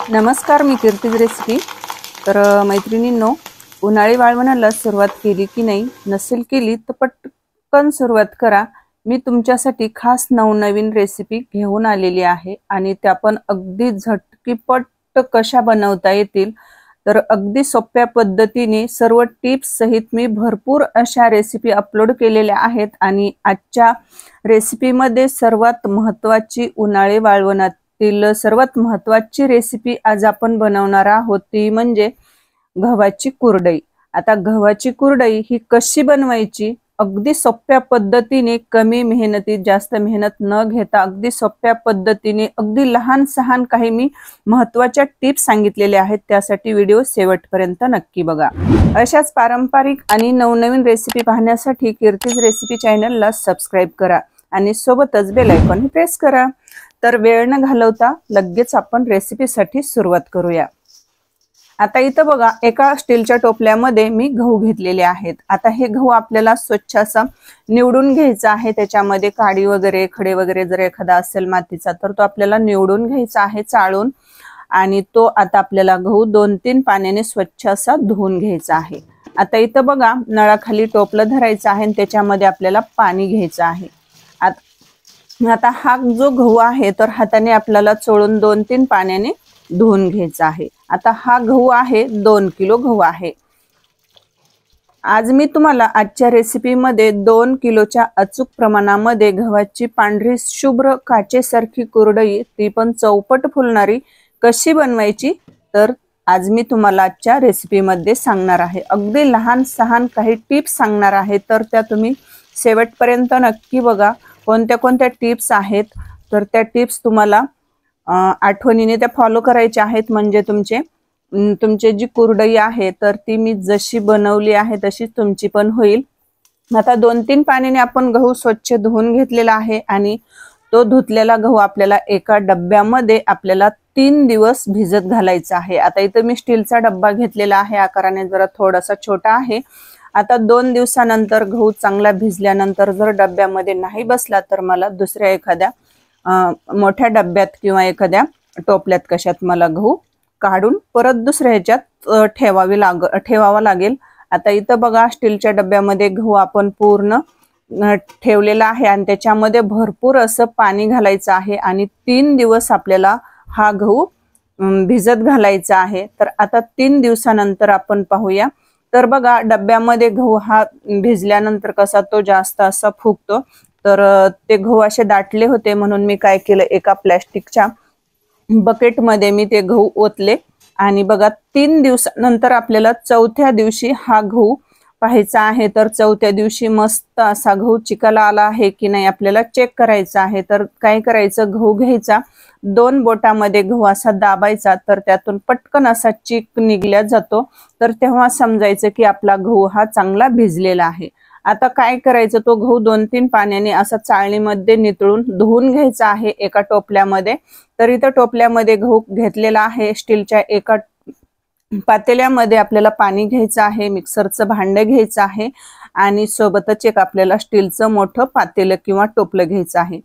नमस्कार, मी कीर्तीज रेसिपी। तर मैत्रिणींनो, उन्हाळी वाळवणाला सुरुवात केली की नाही, नसेल केली तर पटकन सुरुवात करा। मी तुमच्यासाठी खास नवनवीन रेसिपी घेऊन आलेली आहे आणि त्या पण अगदी झटकीपट कशा बनवता येतील। तर अगदी सोप्या पद्धतीने सर्व टिप्स सहित मी भरपूर अशा रेसिपी अपलोड केलेल्या आहेत आणि आजच्या रेसिपीमध्ये सर्वात महत्त्वाची उन्हाळी वाळवणातील सर्वात महत्त्वाची रेसिपी आज आपण बनवणार आहोत, ती म्हणजे गव्हाची कुरडई। आता गव्हाची कुरडई ही कशी बनवायची, अगदी सोप्या पद्धतीने, कमी मेहनतीत, जास्त मेहनत न घेता अगदी सोप्या पद्धतीने, अगदी लहान सहान काही मी महत्त्वाच्या टिप्स सांगितलेल्या आहेत। त्यासाठी व्हिडिओ शेवटपर्यंत नक्की बघा। अशाच पारंपरिक आणि नवनवीन रेसिपी पाहण्यासाठी कीर्तीज रेसिपी चॅनलला सबस्क्राइब करा आणि सोबतच बेल आयकॉन प्रेस करा। तर वेळ न घालवता लगेच आपण रेसिपीसाठी सुरुवात करूया। आता इथं बघा, एका स्टीलच्या टोपल्यामध्ये मी गहू घेतलेले आहेत। आता हे गहू आपल्याला स्वच्छ असा निवडून घ्यायचा आहे। त्याच्यामध्ये काडी वगैरे, खडे वगैरे जर एखादा असेल मातीचा तर तो आपल्याला निवडून घ्यायचा आहे चाळून। आणि तो आता आपल्याला गहू 2-3 पाण्याने स्वच्छ असा धुवून घ्यायचा आहे। आता इथं बघा, नळाखाली टोपलं धरायचं आहे आणि त्याच्यामध्ये आपल्याला पाणी घ्यायचं आहे। आता हा जो गहू आहे तर हाताने आपल्याला चोळून 2-3 पाण्याने धुवून घ्यायचा आहे। आता हा गहू आहे 2 किलो गहू आहे। आज मी तुम्हाला आजच्या रेसिपीमध्ये 2 किलोच्या अचूक प्रमाणामध्ये गव्हाची पांढरी शुभ्र काचेसारखी कुरडई, ती पण चौपट फुलणारी, कशी बनवायची तर आज मी तुम्हाला आजच्या रेसिपीमध्ये सांगणार आहे। अगदी लहान सहान काही टिप्स सांगणार आहे, तर त्या तुम्ही शेवटपर्यंत नक्की बघा। कोणत्या कोणत्या टिप्स आहेत तर त्या टिप्स तुम्हाला आठवणीने त्या फॉलो करायच्या आहेत, म्हणजे तुमची जी कुरडई आहे तर ती मी जशी बनवली आहे तशीच तुमची पण होईल। आता 2-3 पाण्याने आपण गहू स्वच्छ धुवून घेतलेला आहे आणि तो धुतलेला गहू आपल्याला एका डब्यामध्ये आपल्याला 3 दिवस भिजत घालायचा आहे। आता इथं मी स्टीलचा डब्बा घेतलेला आहे, आकाराने जरा थोडासा छोटा आहे। आता 2 दिवसानंतर गहू चांगला भिजल्यानंतर जर डब्यामध्ये नाही बसला तर मला दुसऱ्या एखाद्या मोठ्या डब्यात किंवा एखाद्या टोपल्यात कशात मला गहू काढून परत दुसऱ्या ह्याच्यात ठेवावा लागेल। आता इथं बघा, स्टीलच्या डब्यामध्ये गहू आपण पूर्ण ठेवलेला आहे आणि त्याच्यामध्ये भरपूर असं पाणी घालायचं आहे आणि 3 दिवस आपल्याला हा गहू भिजत घालायचा आहे। तर आता 3 दिवसानंतर आपण पाहूया। तर बघा, डब्यामध्ये गहू हा भिजल्यानंतर कसा तो जास्त असा फुगतो, तर ते गहू असे दाटले होते म्हणून मी काय केलं, एका प्लॅस्टिकच्या बकेटमध्ये मी ते गहू ओतले आणि बघा 3 दिवसानंतर आपल्याला चौथ्या दिवशी हा गहू पाहायचा आहे। तर चौथ्या दिवशी मस्त असा गहू चिकाला आला आहे की नाही आपल्याला चेक करायचा आहे। तर काय करायचं, गहू घ्यायचा, 2 बोटामध्ये गहू असा दाबायचा, तर त्यातून पटकन असा चीक निघल्या जातो, तर तेव्हा समजायचं की आपला गहू हा चांगला भिजलेला आहे। आता काय करायचं, तो गहू 2-3 पाण्याने असा चाळणीमध्ये नितळून धुवून घ्यायचा आहे एका टोपल्यामध्ये। तर इथं टोपल्यामध्ये गहू घेतलेला आहे। स्टीलच्या एका पातेल्यामध्ये आपल्याला पाणी घ्यायचं आहे, मिक्सरचं भांडं घ्यायचं आहे आणि सोबतच एक आपल्याला स्टीलचं मोठं पातेलं किंवा टोपलं घ्यायचं आहे।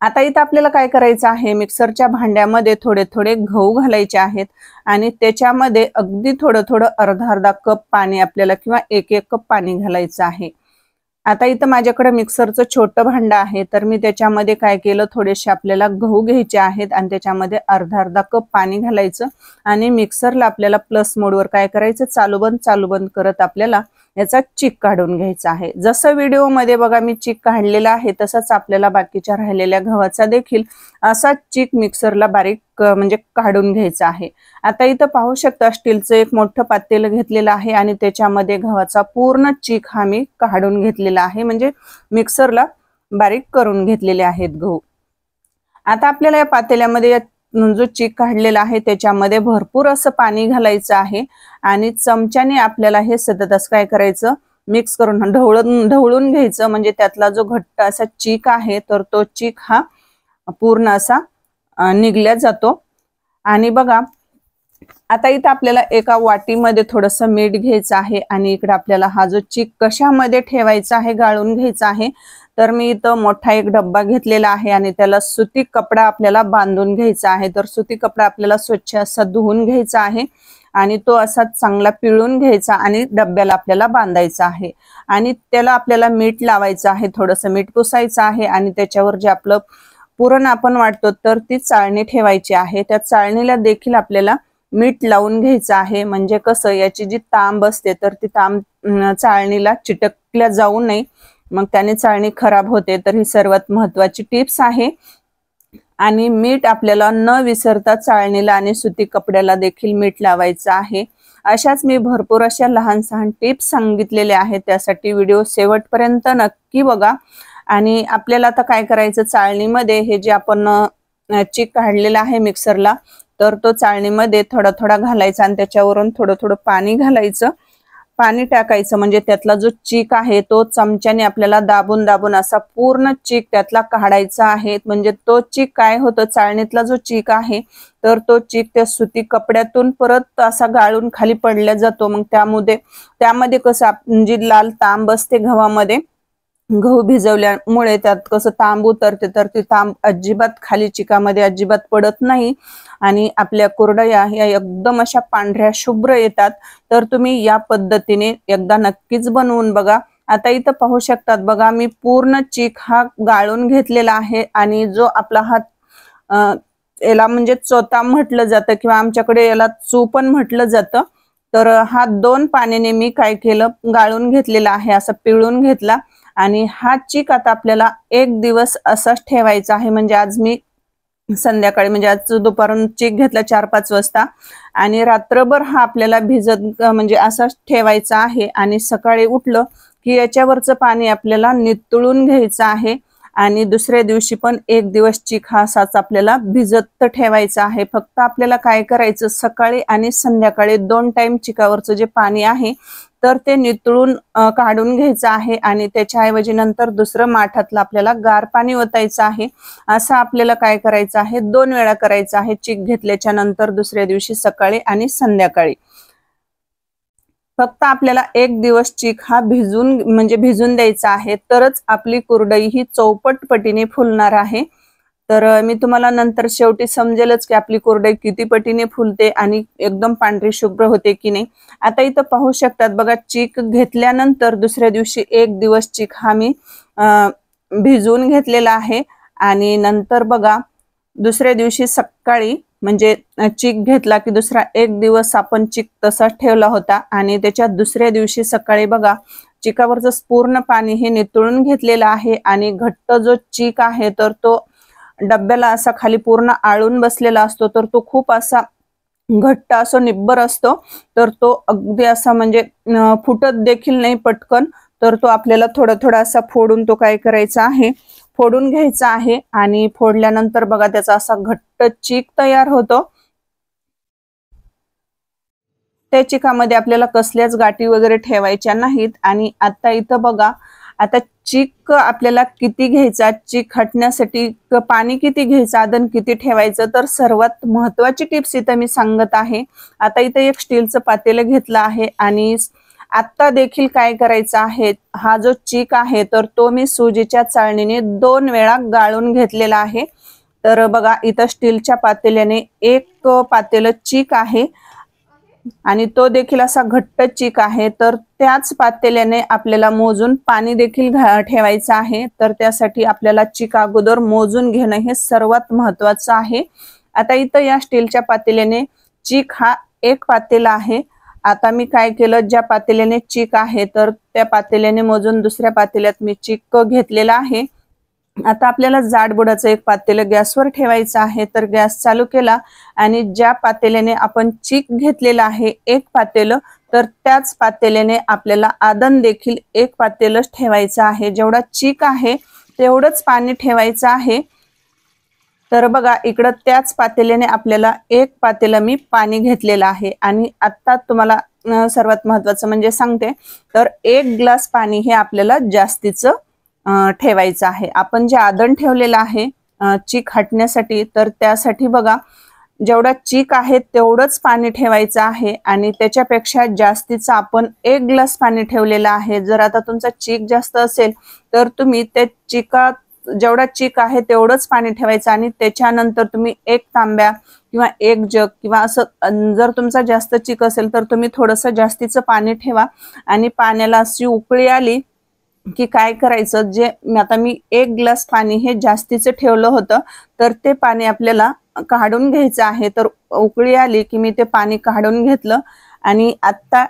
आता इथं आपल्याला काय करायचं आहे, मिक्सरच्या भांड्यामध्ये थोडे थोडे गहू घालायचे आहेत आणि त्याच्यामध्ये अगदी थोडं थोडं अर्धा कप पाणी आपल्याला किंवा 1 कप पाणी घालायचं आहे। आता इथं माझ्याकडे मिक्सरचं छोटं भांडं आहे, तर मी त्याच्यामध्ये काय केलं, थोडेसे आपल्याला गहू घ्यायचे आहेत आणि त्याच्यामध्ये अर्धा कप पाणी घालायचं आणि मिक्सरला आपल्याला प्लस मोडवर काय करायचं, चालू बंद करत आपल्याला याचा चीक काढून घ्यायचा आहे। जसं व्हिडिओमध्ये बघा मी चीक काढलेला आहे, तसंच आपल्याला बाकीच्या राहिलेल्या गव्हाचा देखील असा चीक मिक्सरला बारीक म्हणजे काढून घ्यायचा आहे। आता इथं पाहू शकता, स्टीलचं एक मोठं पातेलं घेतलेलं आहे आणि त्याच्यामध्ये गव्हाचा पूर्ण चीक हा मी काढून घेतलेला आहे, म्हणजे मिक्सरला बारीक करून घेतलेले आहेत गहू। आता आपल्याला या पातेल्यामध्ये जो चीक काढलेला आहे त्याच्यामध्ये भरपूर असं पाणी घालायचं आहे आणि चमच्याने आपल्याला हे सतत असं काय करायचं, मिक्स करून ढवळून घ्यायचं, म्हणजे त्यातला जो घट्ट असा चीक आहे तर तो चीक हा पूर्ण असा निघल्या जातो। आणि बघा, आता इथं आपल्याला एका वाटीमध्ये थोडंसं मीठ घ्यायचं आहे आणि इकडे आपल्याला हा जो चीक कशामध्ये ठेवायचा आहे, गाळून घ्यायचा आहे, तर मी इथं मोठा एक डब्बा घेतलेला आहे आणि त्याला सुती कपडा आपल्याला बांधून घ्यायचा आहे। तर सुती कपडा आपल्याला स्वच्छ असा धुवून घ्यायचा आहे आणि तो असा चांगला पिळून घ्यायचा आणि डब्याला आपल्याला बांधायचा आहे आणि त्याला आपल्याला मीठ लावायचं आहे, थोडंसं मीठ पुसायचं आहे आणि त्याच्यावर जे आपलं पुरण आपण वाटतो तर ती चाळणी ठेवायची आहे। त्या चाळणीला देखील आपल्याला मीठ लावून घ्यायचं आहे, म्हणजे कसं याची जी तांब असते तर ती तांब चाळणीला चिटकल्या जाऊ नये, मग त्याने चाळणी खराब होते। तर ही सर्वात महत्त्वाची टिप्स आहे आणि मीठ आपल्याला न विसरता चाळणीला आणि सुती कपड्याला देखील मीठ लावायचं आहे। अशाच मी भरपूर अशा लहान सहान टिप्स सांगितलेल्या आहेत, त्यासाठी व्हिडिओ शेवटपर्यंत नक्की बघा। आणि आपल्याला आता काय करायचं, चाळणीमध्ये हे जे आपण चीक काढलेला आहे मिक्सरला तर तो चाळणीमध्ये थोडा थोडा घालायचा आणि त्याच्यावरून थोडं थोडं पाणी घालायचं, पाणी टाकायचं, म्हणजे त्यातला जो चीक आहे तो चमच्याने आपल्याला दाबून दाबून असा पूर्ण चीक त्यातला काढायचा आहे। म्हणजे तो चीक काय होतं, चाळणीतला जो चीक आहे तर तो चीक त्या सुती कपड्यातून परत असा गाळून खाली पडला जातो। मग त्यामध्ये कसं जी लाल तांब असते गव्हामध्ये, गहू भिजवल्यामुळे त्यात कसं तांब उतरते तर ती तांब अजिबात खाली चिकामध्ये अजिबात पडत नाही आणि आपल्या कुरडया ह्या एकदम अशा पांढऱ्या शुभ्र येतात। तर तुम्ही या पद्धतीने एकदा नक्कीच बनवून बघा। आता इथं पाहू शकतात बघा, मी पूर्ण चीक हा गाळून घेतलेला आहे आणि जो आपला हा याला म्हणजे चोथा म्हटलं जातं किंवा आमच्याकडे याला चू पण म्हटलं जातं। तर हा 2 पाण्याने मी काय केलं, गाळून घेतलेला आहे, असं पिळून घेतला आणि हा चीक आता आपल्याला 1 दिवस असाच ठेवायचा आहे। म्हणजे आज मी संध्याकाळी म्हणजे आज दुपारून चीक घेतला 4-5 वाजता आणि रात्रभर हा आपल्याला भिजत म्हणजे असाच ठेवायचा आहे आणि सकाळी उठलं की याच्यावरचं पाणी आपल्याला नितळून घ्यायचं आहे आणि दुसऱ्या दिवशी पण 1 दिवस चीक हा असाच आपल्याला भिजत ठेवायचा आहे। फक्त आपल्याला काय करायचं, सकाळी आणि संध्याकाळी 2 टाइम चिकावरचं जे पाणी आहे तर ते नितळून काढून घ्यायचं आहे आणि त्याच्याऐवजी नंतर दुसरं माठातलं आपल्याला गार पाणी ओतायचं आहे। असं आपल्याला काय करायचं आहे, 2 वेळा करायचं आहे, चीक घेतल्याच्या नंतर दुसऱ्या दिवशी सकाळी आणि संध्याकाळी। फक्त आपल्याला 1 दिवस चीक हा भिजून द्यायचा आहे, तरच आपली कुरडई ही चौपट पटीने फुलणार आहे। तर मी तुम्हाला नंतर शेवटी समजेलच की आपली कुरडई किती पटीने फुलते आणि एकदम पांढरी शुभ्र होते की नाही। आता इथं पाहू शकतात बघा, चीक घेतल्यानंतर दुसऱ्या दिवशी 1 दिवस चीक हा मी भिजवून घेतलेला आहे आणि नंतर बघा दुसऱ्या दिवशी सकाळी म्हणजे चीक घेतला की दुसरा 1 दिवस आपण चीक तसाच ठेवला होता आणि त्याच्या दुसऱ्या दिवशी सकाळी बघा चिकावरचं पूर्ण पाणी हे नितळून घेतलेलं आहे आणि घट्ट जो चीक आहे तर तो डब्याला असा खाली पूर्ण आळून बसलेला असतो, तर तो खूप असा घट्ट असो निब्बर असतो, तर तो अगदी असा म्हणजे फुटत देखील नाही पटकन। तर तो आपल्याला थोडा थोडा असा फोडून तो काय करायचा आहे, फोडून घ्यायचा आहे आणि फोडल्यानंतर बघा त्याचा असा घट्ट चीक तयार होतो। त्या चिकामध्ये आपल्याला कसल्याच गाठी वगैरे ठेवायच्या नाहीत। आणि आता इथं बघा, आता चीक आपल्याला किती घ्यायचा, चीक हटण्यासाठी पाणी किती घ्यायचं, आदन किती ठेवायचं, तर सर्वात महत्त्वाची टिप्स इथं मी सांगत आहे। आता इथं एक स्टीलचं पातेलं घेतलं आहे आणि आता देखील काय करायचं आहे, हा जो चीक आहे तर तो मी सुजीच्या चाळणीने 2 वेळा गाळून घेतलेला आहे। तर बघा इथं स्टीलच्या पातेल्याने 1 पातेलं चीक आहे आणि तो देखील असा घट्ट चीक आहे। तर त्याच पातेल्याने आपल्याला मोजून पाणी देखील ठेवायचं आहे। तर त्यासाठी आपल्याला चीक अगोदर मोजून घेणं हे सर्वात महत्त्वाचं आहे। आता इथं या स्टीलच्या पातेल्याने चीक हा 1 पातेला आहे। आता मी काय केलं, ज्या पातेल्याने चीक आहे तर त्या पातेल्याने मोजून दुसऱ्या पातेल्यात मी चीक घेतलेला आहे। आता आपल्याला जाडबुडाचं एक पातेलं गॅसवर ठेवायचं आहे। तर गॅस चालू केला आणि ज्या पातेल्याने आपण चीक घेतलेला आहे 1 पातेलं, तर त्याच पातेल्याने आपल्याला आदन देखील 1 पातेलंच ठेवायचं आहे। जेवढा चीक आहे तेवढंच पाणी ठेवायचं आहे। तर बघा इकडं त्याच पातेल्याने आपल्याला 1 पातेलं मी पाणी घेतलेलं आहे आणि आता तुम्हाला सर्वात महत्त्वाचं म्हणजे सांगते, तर 1 ग्लास पाणी हे आपल्याला जास्तीचं ठेवायचं आहे। आपण जे आदन ठेवलेलं आहे चीक हटण्यासाठी, तर त्यासाठी बघा जेवढा चीक आहे तेवढंच पाणी ठेवायचं आहे आणि त्याच्यापेक्षा जास्तीचं आपण 1 ग्लास पाणी ठेवलेलं आहे। जर आता तुमचा चीक जास्त असेल तर तुम्ही त्या चिकात जेवढा चीक आहे तेवढंच पाणी ठेवायचं आणि त्याच्यानंतर तुम्ही 1 तांब्या किंवा 1 जग किंवा असं जर तुमचा जास्त चीक असेल तर तुम्ही थोडंसं जास्तीचं पाणी ठेवा आणि पाण्याला अशी उकळी आली की काय करायचं, जे आता मी 1 ग्लास पाणी हे जास्तीचं ठेवलं होतं तर ते पाणी आपल्याला काढून घ्यायचं आहे। तर उकळी आली की मी ते पाणी काढून घेतलं आणि आता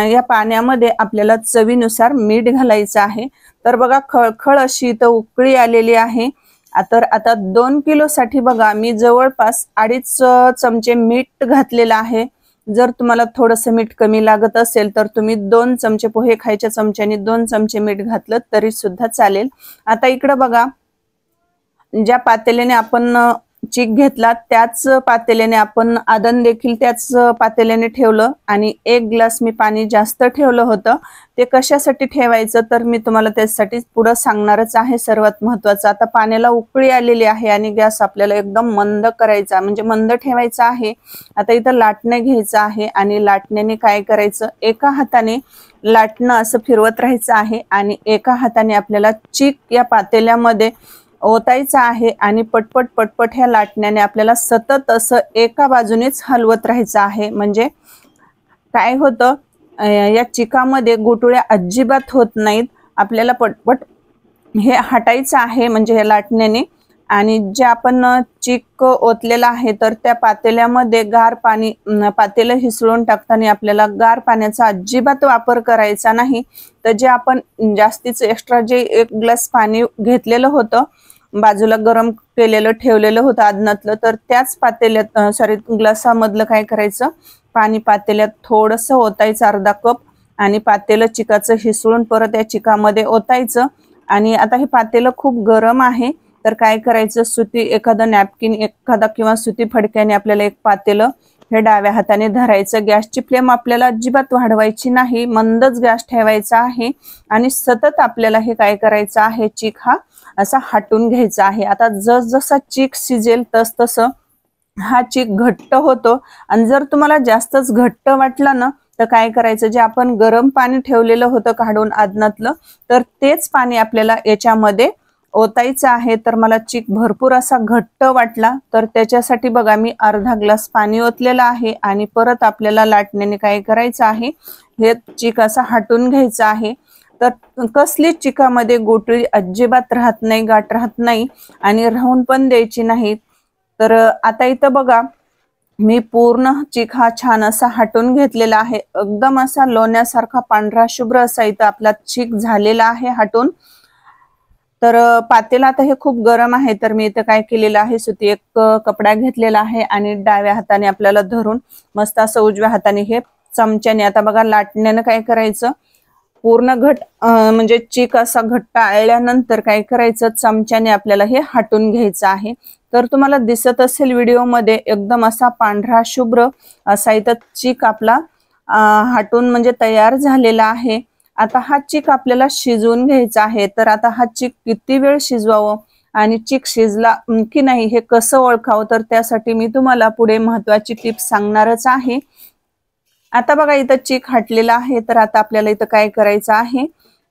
या पाण्यामध्ये आपल्याला चवीनुसार मीठ घालायचं आहे। तर बघा खळखळ अशी इथं उकळी आलेली आहे। तर आता 2 किलो साठी बघा मी जवळपास 2.5 चमचे मीठ घातलेलं आहे। जर तुम्हाला थोडंसं मीठ कमी लागत असेल तर तुम्ही 2 चमचे, पोहे खायच्या चमच्याने 2 चमचे मीठ घातलं तरी सुद्धा चालेल। आता इकडे बघा, ज्या पातेल्याने आपण चीक घेतला त्याच पातेल्याने आपण आदन देखील त्याच पातेल्याने ठेवलं आणि 1 ग्लास मी पाणी जास्त ठेवलं होतं। ते कशासाठी ठेवायचं तर मी तुम्हाला त्यासाठी पुढे सांगणारच आहे। सर्वात महत्त्वाचं, आता पाण्याला उकळी आलेली आहे आणि गॅस आपल्याला एकदम मंद करायचा, म्हणजे मंद ठेवायचा आहे। आता इथं लाटणं घ्यायचं आहे आणि लाटण्याने काय करायचं, एका हाताने लाटणं असं फिरवत राहायचं आहे आणि एका हाताने आपल्याला चीक या पातेल्यामध्ये ओतायचा आहे आणि पटपट पटपट ह्या लाटण्याने आपल्याला सतत असं एका बाजूनेच हलवत राहायचं आहे। म्हणजे काय होतं, या चिकामध्ये गुटळ्या अजिबात होत नाहीत। आपल्याला पटपट हे हटायचं आहे म्हणजे या लाटण्याने। आणि जे आपण चीक ओतलेला आहे तर त्या पातेल्यामध्ये गार पाणी, पातेलं हिसळून टाकताना आपल्याला गार पाण्याचा अजिबात वापर करायचा नाही। तर जे आपण जास्तीचं एक्स्ट्रा जे 1 ग्लास पाणी घेतलेलं होतं, बाजूला गरम केलेलं ठेवलेलं होतं आदनातलं, तर त्याच पातेल्यात ग्लासामधलं काय करायचं, पाणी पातेल्यात थोडंसं ओतायचं, अर्धा कप, आणि पातेलं चिकाचं हिसळून परत या चिकामध्ये ओतायचं। आणि आता हे पातेलं खूप गरम आहे तर काय करायचं, सुती एखादा नॅपकिन, एखादा किंवा सुती फडक्याने आपल्याला एक पातेलं हे डाव्या हाताने धरायचं। गॅसची फ्लेम आपल्याला अजिबात वाढवायची नाही, मंदच गॅस ठेवायचा आहे आणि सतत आपल्याला हे काय करायचं आहे, चीक हा असा हटून घ्यायचा आहे। आता जसजसा चीक शिजेल तसतसं हा चीक घट्ट होतो आणि जर तुम्हाला जास्तच घट्ट वाटलं ना तर काय करायचं, जे आपण गरम पाणी ठेवलेलं होतं काढून आदनातलं, तर तेच पाणी आपल्याला याच्यामध्ये ओतायचं आहे। तर मला चीक भरपूर असा घट्ट वाटला तर त्याच्यासाठी बघा मी अर्धा ग्लास पाणी ओतलेलं आहे आणि परत आपल्याला लाटण्याने काय करायचं आहे, हे चीक असा हटून घ्यायचं आहे। तर कसली चिकामध्ये गोटळी अजिबात राहत नाही, गाठ राहत नाही आणि राहून पण द्यायची नाही। तर आता इथं बघा मी पूर्ण चीक हा छान असा हटून घेतलेला आहे। एकदम असा लोण्यासारखा पांढरा शुभ्र असा इथं आपला चीक झालेला आहे हटून। तर पातेला आता हे खूप गरम आहे तर मी इथं काय केलेलं आहे, सुती एक कपडा घेतलेला आहे आणि डाव्या हाताने आपल्याला धरून मस्त असं उजव्या हाताने हे चमच्याने, आता बघा लाटण्यानं काय करायचं, पूर्ण म्हणजे चीक असा घट्ट आळल्यानंतर काय करायचं, चमच्याने आपल्याला हे हटून घ्यायचं आहे। तर तुम्हाला दिसत असेल व्हिडिओमध्ये एकदम असा पांढरा शुभ्र असा इथं चीक आपला हटून म्हणजे तयार झालेला आहे। आता हा चीक आपल्याला शिजवून घ्यायचा आहे। तर आता हा चीक किती वेळ शिजवावं आणि चीक शिजला की नाही हे कसं ओळखावं, तर त्यासाठी मी तुम्हाला पुढे महत्त्वाची टिप्स सांगणारच आहे। आता बघा इथं चीक हटलेला आहे तर आता आपल्याला इथं काय करायचं आहे,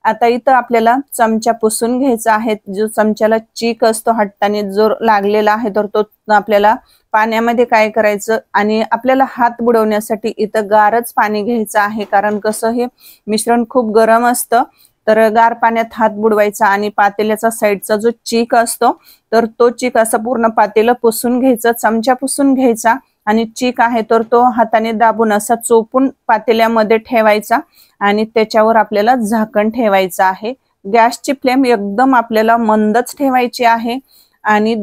आता इथं आपल्याला चमचा पुसून घ्यायचा आहे। जो चमच्याला चीक असतो हटताना जो लागलेला आहे तर तो आपल्याला पाण्यामध्ये काय करायचं, आणि आपल्याला हात बुडवण्यासाठी इथं गारच पाणी घ्यायचं आहे, कारण कसं हे मिश्रण खूप गरम असतं। तर गार पाण्यात हात बुडवायचा आणि पातेल्याचा साईडचा जो चीक असतो तर तो चीक असं पूर्ण पातेलं पुसून घ्यायचं, चमचा पुसून घ्यायचा आणि चीक आहे तर तो हाताने दाबून असा चोपून पातेल्यामध्ये ठेवायचा आणि त्याच्यावर आपल्याला झाकण ठेवायचं आहे। गॅसची फ्लेम एकदम आपल्याला मंदच ठेवायची आहे आणि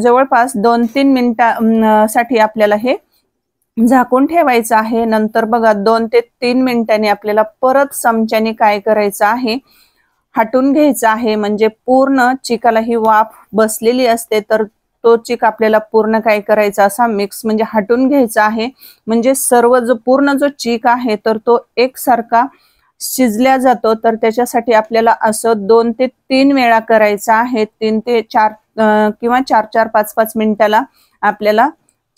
जवळपास 2-3 मिनिटांसाठी आपल्याला हे झाकून ठेवायचं आहे। नंतर बघा 2 ते 3 मिनिटांनी आपल्याला परत चमच्याने काय करायचं आहे, हटून घ्यायचं आहे। म्हणजे पूर्ण चिकाला ही वाफ बसलेली असते तर तो चीक आपल्याला पूर्ण काय करायचा, असा मिक्स म्हणजे हटून घ्यायचा आहे। म्हणजे सर्व जो पूर्ण जो चीक आहे तर तो एकसारखा शिजल्या जातो। तर त्याच्यासाठी आपल्याला असं 2 ते 3 वेळा करायचं आहे। 3 ते 4 किंवा 4-4, 5-5 मिनिटाला आपल्याला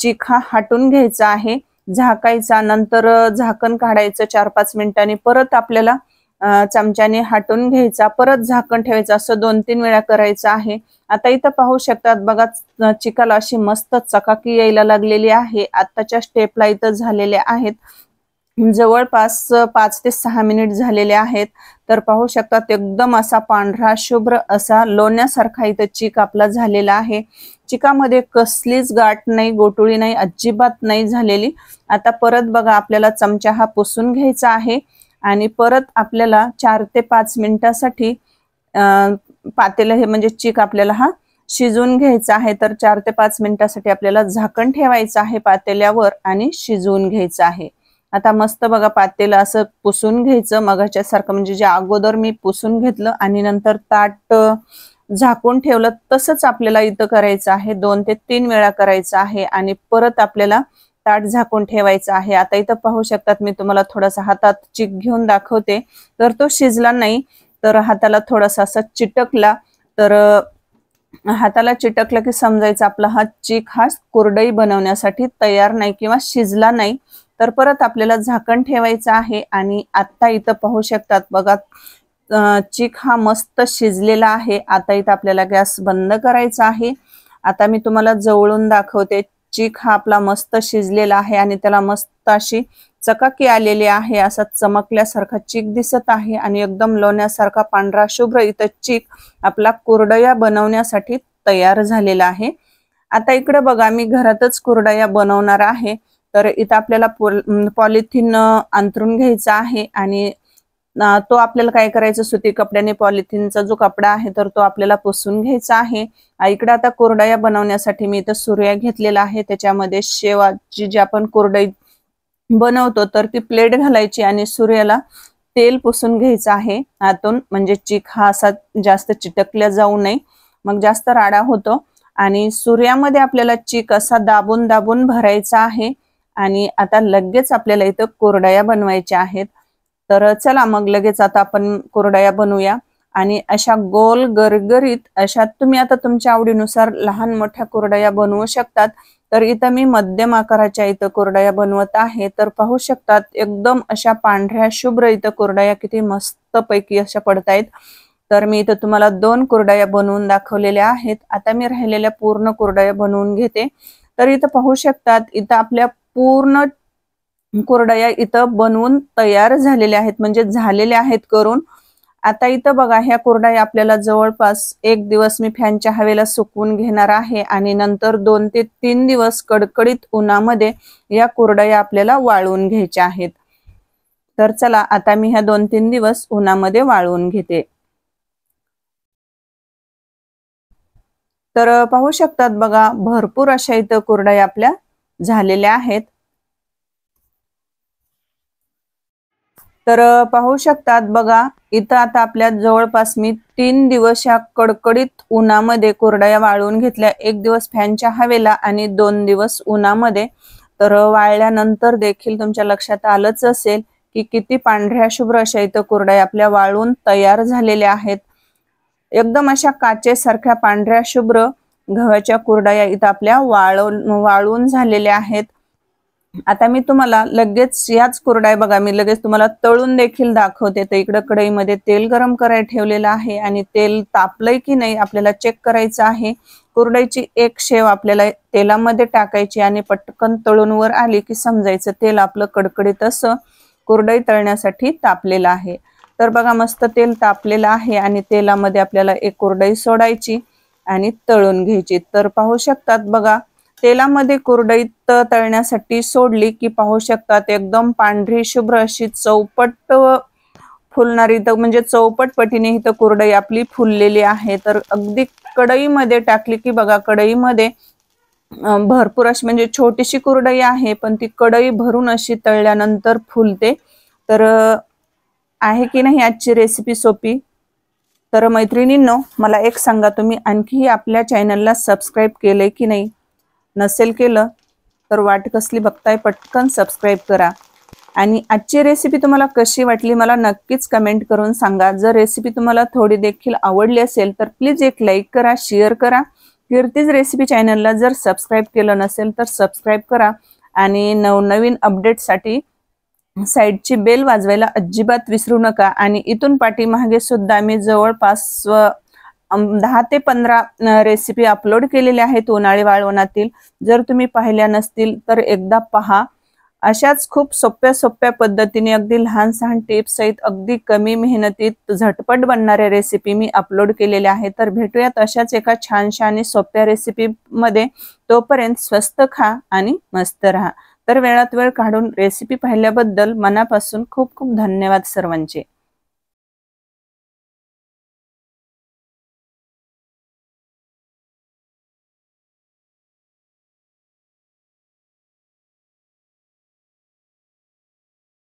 चीक हा हटून घ्यायचा आहे, झाकायचा, नंतर झाकण काढायचं 4-5 मिनिटांनी, परत आपल्याला चमच्याने हटून घ्यायचा, परत झाकण ठेवायचं, असं 2-3 वेळा करायचं आहे। आता इथं पाहू शकतात बघा चिकाला अशी मस्त चकाकी यायला लागलेली आहे। आताच्या स्टेपला इथं झालेल्या आहेत जवळपास 5 ते 6 मिनिट झालेले आहेत। तर पाहू शकतात एकदम असा पांढरा शुभ्र असा लोण्यासारखा इथं चीक आपला झालेला आहे। चिकामध्ये कसलीच गाठ नाही, गोटुळी नाही, अजिबात नाही झालेली। आता परत बघा आपल्याला चमचा हा पुसून घ्यायचा आहे आणि परत आपल्याला 4 ते 5 मिनिटासाठी पातेलं हे म्हणजे चीक आपल्याला हा शिजवून घ्यायचा आहे। तर 4 ते 5 मिनिटासाठी आपल्याला झाकण ठेवायचं आहे पातेल्यावर आणि शिजवून घ्यायचं आहे। आता मस्त बघा पातेलं असं पुसून घ्यायचं मगाच्या सारखं, म्हणजे जे अगोदर मी पुसून घेतलं आणि नंतर ताट झाकून ठेवलं तसंच आपल्याला इथं करायचं आहे। 2 ते 3 वेळा करायचं आहे आणि परत आपल्याला ताट झाकून ठेवायचं आहे। आता इथं पाहू शकतात मी तुम्हाला थोडासा हातात चीक घेऊन दाखवते, तर तो शिजला नाही, तर हाताला थोडासा असा चिटकला, तर हाताला चिटकलं की समजायचं आपला हा चीक हा कुरडई बनवण्यासाठी तयार नाही किंवा शिजला नाही। तर परत आपल्याला झाकण ठेवायचं आहे आणि आता इथं पाहू शकतात बघा चीक हा मस्त शिजलेला आहे। आता इथं आपल्याला गॅस बंद करायचा आहे। आता मी तुम्हाला जवळून दाखवते, चीक हा आपला मस्त शिजलेला आहे आणि त्याला मस्त अशी चकाकी आलेली आहे, असा चमकल्यासारखा चीक दिसत आहे आणि एकदम लोण्यासारखा पांढरा शुभ्र इथं चीक आपला कुरडया बनवण्यासाठी तयार झालेला आहे। आता इकडे बघा मी घरातच कुरडया बनवणार आहे, तर इथं आपल्याला पॉलिथिन अंथरून घ्यायचा आहे आणि तो आपल्याला काय करायचं, सुती कपड्याने पॉलिथिनचा जो कपडा आहे तर तो आपल्याला पुसून घ्यायचा आहे। इकडे आता कुरडया बनवण्यासाठी मी इथं सुरया घेतलेला आहे, त्याच्यामध्ये शेवाची जी आपण कुरडई बनवतो तर ती प्लेट घालायची आणि सुर्याला तेल पुसून घ्यायचं आहे आतून, म्हणजे चीक हा असा जास्त चिटकल्या जाऊ नये, मग जास्त राडा होतो। आणि सुर्यामध्ये आपल्याला चीक असा दाबून दाबून भरायचा आहे आणि आता लगेच आपल्याला इथं कुरडया बनवायच्या आहेत। तर चला मग लगेच आता आपण कुरडया बनवूया आणि अशा गोल गरगरीत अशा तुम्ही आता तुमच्या आवडीनुसार लहान मोठ्या कुरडया बनवू शकतात। तर इथं मी मध्यम आकाराच्या इथं कुरडया बनवत आहे। तर पाहू शकतात एकदम अशा पांढऱ्या शुभ्र इथं कुरडया किती मस्त पैकी अशा पडतायत। तर मी इथं तुम्हाला 2 कुरडया बनवून दाखवलेल्या आहेत। आता मी राहिलेल्या पूर्ण कुरडया बनवून घेते। तर इथं पाहू शकतात इथं आपल्या पूर्ण कुरडया इथं बनवून तयार झालेल्या आहेत, म्हणजे झालेल्या आहेत करून। आता इथं बघा ह्या कुरडया आपल्याला जवळपास 1 दिवस मी फॅनच्या हवेला सुकवून घेणार आहे आणि नंतर 2 ते 3 दिवस कडकडीत उन्हामध्ये या कुरडया आपल्याला वाळवून घ्यायच्या आहेत। तर चला आता मी ह्या 2-3 दिवस उन्हामध्ये वाळवून घेते। तर पाहू शकतात बघा भरपूर अशा इथं कुरडया आपल्या झालेल्या आहेत। तर पाहू शकतात बघा इथं आता आपल्या जवळपास मी 3 दिवस या कडकडीत उन्हामध्ये कुरडया वाळवून घेतल्या, 1 दिवस फॅनच्या हवेला आणि 2 दिवस उन्हामध्ये। तर वाळल्यानंतर देखील तुमच्या लक्षात आलंच असेल की किती पांढऱ्या शुभ्र अशा इथं कुरडया आपल्या वाळून तयार झालेल्या आहेत। एकदम अशा काचेसारख्या पांढऱ्या शुभ्र गव्हाच्या कुरडया इथं आपल्या वाळून झालेल्या आहेत। आता मी तुम्हाला लगेच याच कुरडया बघा मी लगेच तुम्हाला तळून देखील दाखवते। तर इकडे कढईमध्ये तेल गरम करायला ठेवलेलं आहे आणि तेल तापलंय की नाही आपल्याला चेक करायचं आहे। कुरडईची एक शेव आपल्याला तेलामध्ये टाकायची आणि पटकन तळून वर आली की समजायचं तेल आपलं कडकडीत असं कुरडई तळण्यासाठी तापलेलं आहे। तर बघा मस्त तेल तापलेलं आहे आणि तेलामध्ये आपल्याला एक कुरडई सोडायची आणि तळून घ्यायची। तर पाहू शकतात बघा तेलामध्ये कुरडई तळण्यासाठी सोडली की पाहू शकतात एकदम पांढरी शुभ्र अशी चौपट फुलणारी, तर म्हणजे चौपट पटीने ही तर कुरडई आपली फुललेली आहे। तर अगदी कढईमध्ये टाकली की बघा कढईमध्ये भरपूर अशी म्हणजे छोटीशी कुरडई आहे पण ती कढई भरून अशी तळल्यानंतर फुलते। तर आहे की नाही आजची रेसिपी सोपी? तर मैत्रिणींनो मला एक सांगा, तुम्ही आणखी आपल्या चॅनलला सबस्क्राईब केलंय की नाही? नसेल केलं तर वाट कसली बघताय, पटकन सबस्क्राईब करा। आणि आजची रेसिपी तुम्हाला कशी वाटली मला नक्कीच कमेंट करून सांगा। जर रेसिपी तुम्हाला थोडी देखील आवडली असेल तर प्लीज एक लाईक करा, शेअर करा कीर्तीज रेसिपी चॅनलला जर सबस्क्राईब केलं नसेल तर सबस्क्राईब करा आणि नवनवीन अपडेटसाठी साईडची बेल वाजवायला अजिबात विसरू नका। आणि इथून पाठीमागे सुद्धा मी जवळपास 10 ते 15 रेसिपी अपलोड केलेल्या आहेत उन्हाळी वाळवणातील। जर तुम्ही पाहिल्या नसतील तर एकदा पहा। अशाच खूप सोप्या पद्धतीने अगदी लहान सहान टिप्स सहित अगदी कमी मेहनतीत झटपट बनणाऱ्या रेसिपी मी अपलोड केलेल्या आहेत। तर भेटूयात अशाच एका छानशा आणि सोप्या रेसिपी मध्ये। तोपर्यंत स्वस्त खा आणि मस्त राहा। तर वेळात वेळ काढून रेसिपी पाहिल्याबद्दल मनापासून खूप खूप धन्यवाद सर्वांचे।